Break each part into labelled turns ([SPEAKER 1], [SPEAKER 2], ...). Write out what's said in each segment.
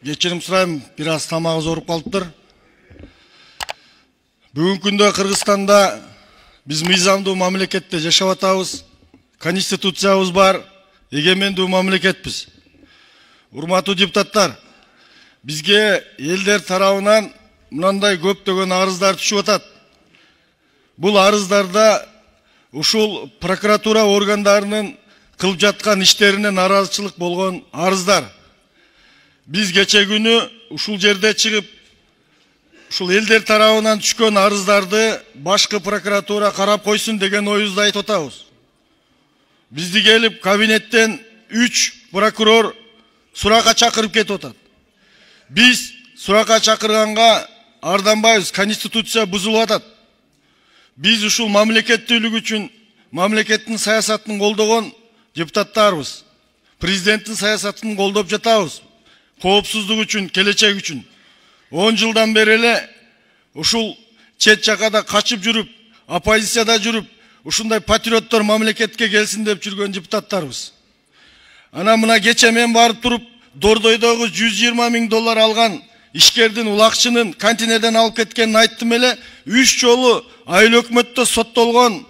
[SPEAKER 1] Кечирим сурайм, бир аз тамагыбыз ооруп калыптыр. Бүгүнкү күндө Кыргызстанда биз мыйзамдуу мамлекетте жашап атабыз. Конституциябыз бар, эгемендүү мамлекетпиз. Урматтуу депутаттар, бизге элдер тарабынан мындай көптөгөн арыздар түшүп атат. Бул арыздарда ушул прокуратура органдарынын кылып жаткан иштерине наразычылык болгон арыздар. Biz geçe günü uşul jerde çıkıp ушул элдер тарабынан түшкөн арыздарды башкы прокуратура карап койсун деген оюбузду айтып атабыз. Бизди келип кабинеттен 3 прокурор суракка чакырып кетип атат. Биз суракка чакырганга арданбайбыз, конституция бузулуп атат. Биз ушул мамлекеттүүлүк үчүн мамлекеттин саясатын колдогон депутаттарбыз. Президенттин саясатын колдоп жатабыз. Коопсуздук үчүн, келечек үчүн. 10 жылдан бери эле ушул чет жакада качып жүрүп, оппозицияда жүрүп, ушундай патриоттор мамлекетке келсин деп жүргөн депутаттарбыз. Ана мына кече мен барып туруп, Дордойдогу 120 000 доллар алган ишкердин улакчынын контейнерден алып кеткенин айттым эле. 3 жолу айыл өкмөттө соттолгон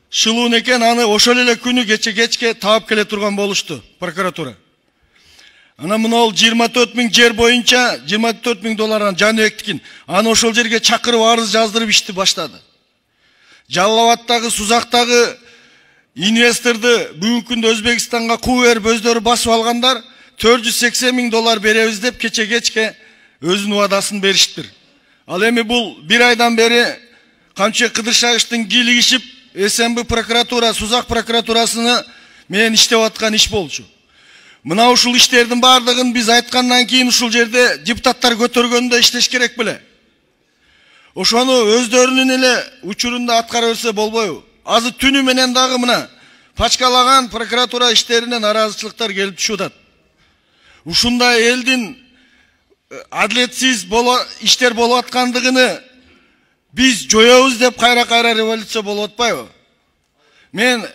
[SPEAKER 1] Шылуун экен, аны ошол эле күнү кечке таап келе турган болушту прокуратура. Ана мына 24 000 жер боюнча 24 000 доллардан Жаныбектикин. Аны ошол жерге чакырып арыз жаздырып ишти баштады. Жалал-Абадтагы, Сузактагы инвесторду бүгүнкү күндө Өзбекстанга куу берип өздөрү басып алгандар 480 000 доллар беребиз деп кечке өзүнүн убадасын бериштир. Ал эми бул бир айдан бери Камчы Кыдыршагычтын кийлигишип СМБ прокуратура, Сузак прокуратурасыны менен иштеп аткан иш болчу. Мына ушул иштердин бардыгын биз айткандан кийин ушул жерде депутаттар көтөргөндө иштеш керек беле. Ошону өздөрүнүн эле учурунда аткара берсе болбойбу? Азы түнү менен дагы мына пачкалаган прокуратура иштерине наразычылыктар келип түшүп атат. Ушундай элдин адилетсиз иштер болуп аткандыгыны биз жоёбуз деп кайра революция болуп атпайбы? Мен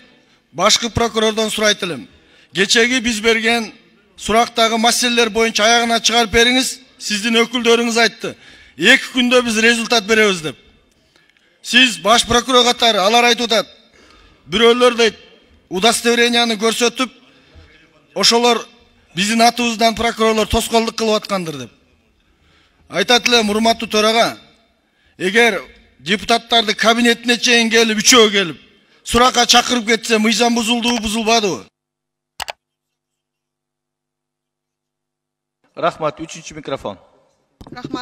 [SPEAKER 1] башкы прокурордон сурайт элем. Geçegi biz bergen surактагы маселелер боюнча аягына чыгарып бериңиз, сиздин өкүлдөрүңүз айтты. 2 күндө биз результат беребиз деп. Сиз баш прокурор катары алар айтып атат. Бирөөлөр дейт, удостоверенияны көрсөтүп, ошолор биздин атыбыздан прокурорлор тоскоолдук кылып аткандыр деп. Айтат элем, урматтуу төрага, эгер депутаттарды кабинетине чейин келип, үчөө келип, суракка чакырып кетсе, мыйзам бузулдубу, бузулбадыбы?
[SPEAKER 2] Рахмат, 3-микрофон.
[SPEAKER 3] Рахмат.